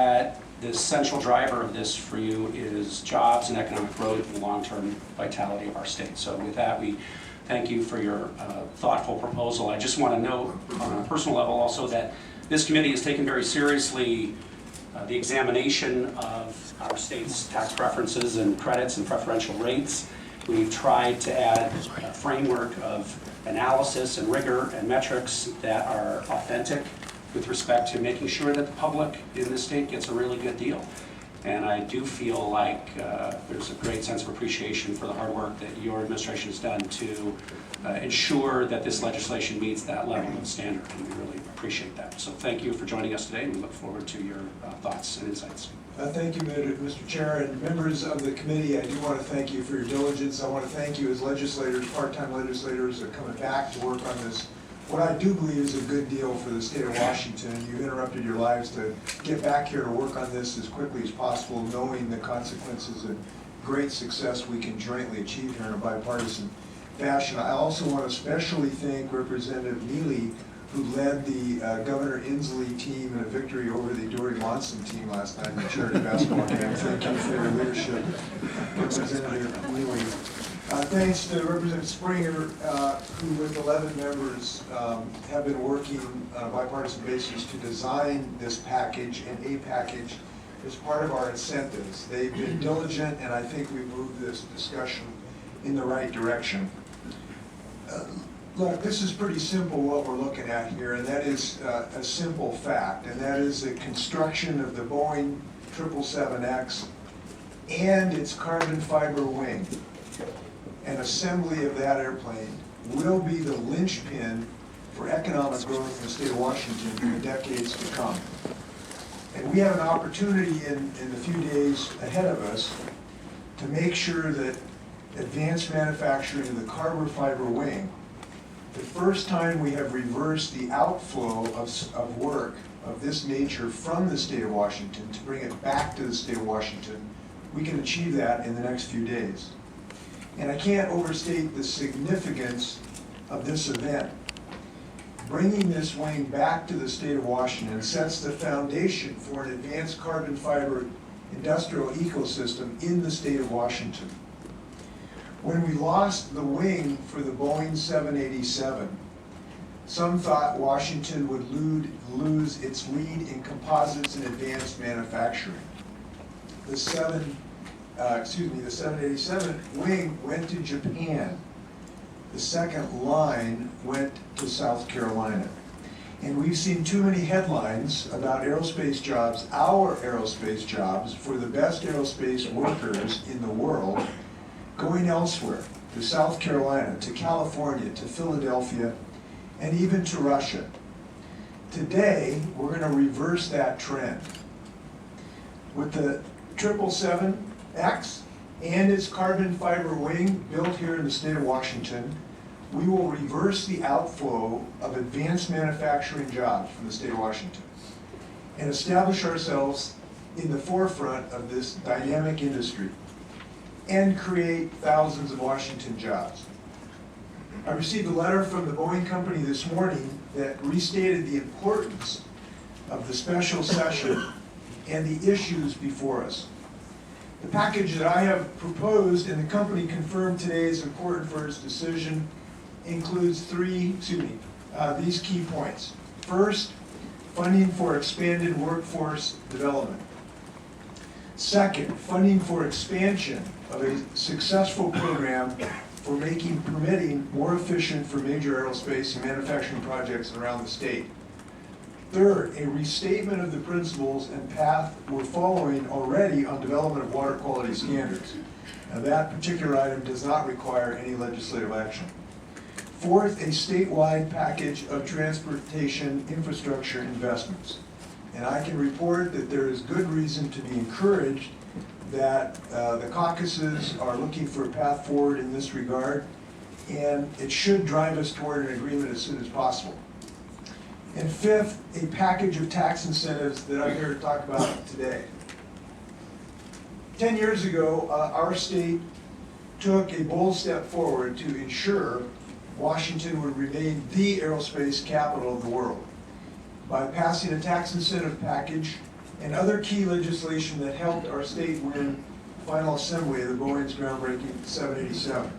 that the central driver of this for you is jobs and economic growth and the long-term vitality of our state. So with that, we thank you for your thoughtful proposal. I just want to note on a personal level also that this committee has taken very seriously the examination of our state's tax preferences and credits and preferential rates. We've tried to add a framework of analysis and rigor and metrics that are authentic with respect to making sure that the public in this state gets a really good deal. And I do feel like there's a great sense of appreciation for the hard work that your administration has done to ensure that this legislation meets that level of standard, and we really appreciate that. So thank you for joining us today, and we look forward to your thoughts and insights. Thank you, Mr. Chair, and members of the committee. I do want to thank you for your diligence. I want to thank you as legislators, part-time legislators, that are coming back to work on this. What I do believe is a good deal for the state of Washington. You've interrupted your lives to get back here to work on this as quickly as possible, knowing the consequences and great success we can jointly achieve here in a bipartisan fashion. I also want to especially thank Representative Neely, who led the Governor Inslee team in a victory over the Dory Monson team last night in the charity basketball game. Thank you for your leadership, Representative Neely. Thanks to Representative Springer, who with 11 members have been working on a bipartisan basis to design this package and a package as part of our incentives. They've been diligent, and I think we've moved this discussion in the right direction. Look, this is pretty simple what we're looking at here, and that is a simple fact, and that is the construction of the Boeing 777X and its carbon fiber wing. An assembly of that airplane will be the linchpin for economic growth in the state of Washington in the decades to come. And we have an opportunity in the few days ahead of us to make sure that advanced manufacturing of the carbon fiber wing, the first time we have reversed the outflow of work of this nature from the state of Washington to bring it back to the state of Washington, we can achieve that in the next few days. And I can't overstate the significance of this event. Bringing this wing back to the state of Washington sets the foundation for an advanced carbon fiber industrial ecosystem in the state of Washington. When we lost the wing for the Boeing 787, some thought Washington would lose its lead in composites and advanced manufacturing. The 787 wing went to Japan. The second line went to South Carolina. And we've seen too many headlines about aerospace jobs, our aerospace jobs, for the best aerospace workers in the world, going elsewhere, to South Carolina, to California, to Philadelphia, and even to Russia. Today, we're going to reverse that trend. With the 777X and its carbon fiber wing built here in the state of Washington, we will reverse the outflow of advanced manufacturing jobs from the state of Washington and establish ourselves in the forefront of this dynamic industry and create thousands of Washington jobs. I received a letter from the Boeing company this morning that restated the importance of the special session and the issues before us. The package that I have proposed and the company confirmed today is important for its decision includes these key points. First, funding for expanded workforce development. Second, funding for expansion of a successful program for making permitting more efficient for major aerospace and manufacturing projects around the state. Third, a restatement of the principles and path we're following already on development of water quality standards. Now, that particular item does not require any legislative action. Fourth, a statewide package of transportation infrastructure investments. And I can report that there is good reason to be encouraged that the caucuses are looking for a path forward in this regard, and it should drive us toward an agreement as soon as possible. And fifth, a package of tax incentives that I'm here to talk about today. 10 years ago, our state took a bold step forward to ensure Washington would remain the aerospace capital of the world by passing a tax incentive package and other key legislation that helped our state win final assembly of the Boeing's groundbreaking 787.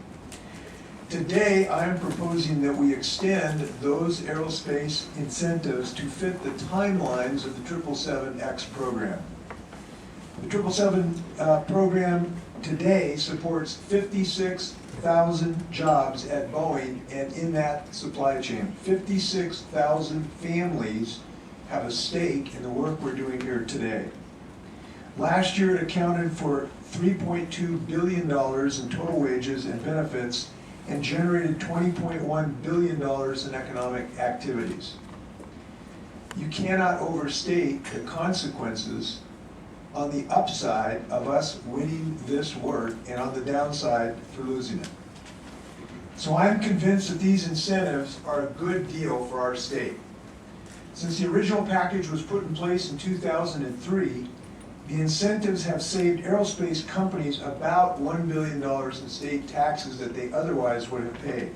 Today, I am proposing that we extend those aerospace incentives to fit the timelines of the 777X program. The 777 program today supports 56,000 jobs at Boeing and in that supply chain. 56,000 families have a stake in the work we're doing here today. Last year, it accounted for $3.2 billion in total wages and benefits and generated $20.1 billion in economic activities. You cannot overstate the consequences on the upside of us winning this work and on the downside for losing it. So I'm convinced that these incentives are a good deal for our state. Since the original package was put in place in 2003, the incentives have saved aerospace companies about $1 billion in state taxes that they otherwise would have paid.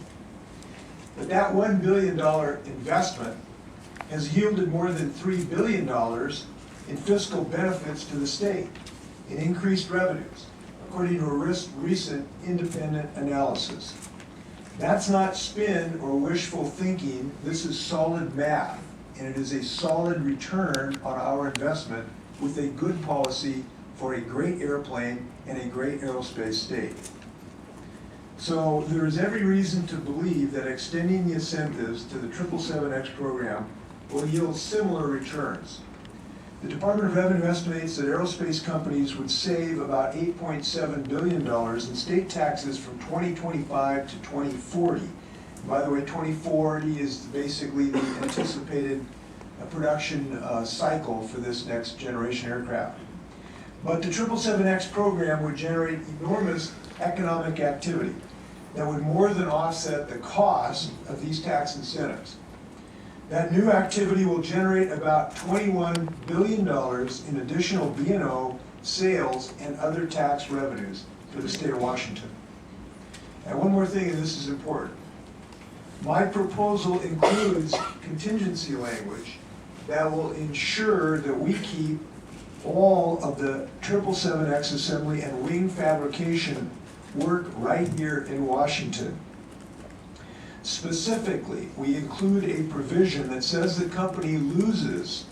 But that $1 billion investment has yielded more than $3 billion in fiscal benefits to the state in increased revenues, according to a recent independent analysis. That's not spin or wishful thinking. This is solid math, and it is a solid return on our investment with a good policy for a great airplane and a great aerospace state. So there is every reason to believe that extending the incentives to the 777X program will yield similar returns. The Department of Revenue estimates that aerospace companies would save about $8.7 billion in state taxes from 2025 to 2040. By the way, 2040 is basically the anticipated production cycle for this next generation aircraft. But the 777X program would generate enormous economic activity that would more than offset the cost of these tax incentives. That new activity will generate about $21 billion in additional B&O, sales, and other tax revenues for the state of Washington. And one more thing, and this is important. My proposal includes contingency language that will ensure that we keep all of the 777X assembly and wing fabrication work right here in Washington. Specifically, we include a provision that says the company loses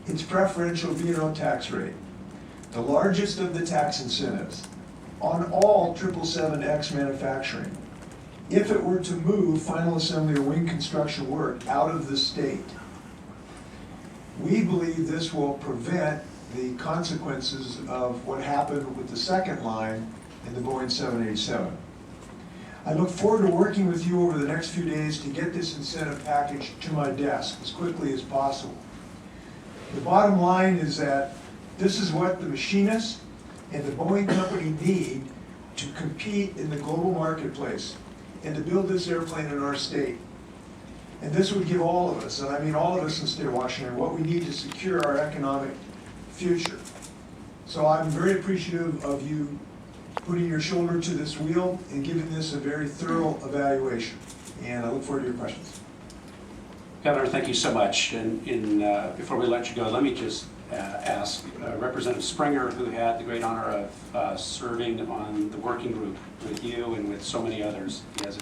its preferential B&O tax rate, the largest of the tax incentives, on all 777X manufacturing, if it were to move final assembly or wing construction work out of the state. We believe this will prevent the consequences of what happened with the second line in the Boeing 787. I look forward to working with you over the next few days to get this incentive package to my desk as quickly as possible. The bottom line is that this is what the machinists and the Boeing company need to compete in the global marketplace and to build this airplane in our state. And this would give all of us, and I mean all of us in the state of Washington, what we need to secure our economic future. So I'm very appreciative of you putting your shoulder to this wheel and giving this a very thorough evaluation. And I look forward to your questions. Governor, thank you so much. And before we let you go, let me just ask Representative Springer, who had the great honor of serving on the working group with you and with so many others. He has an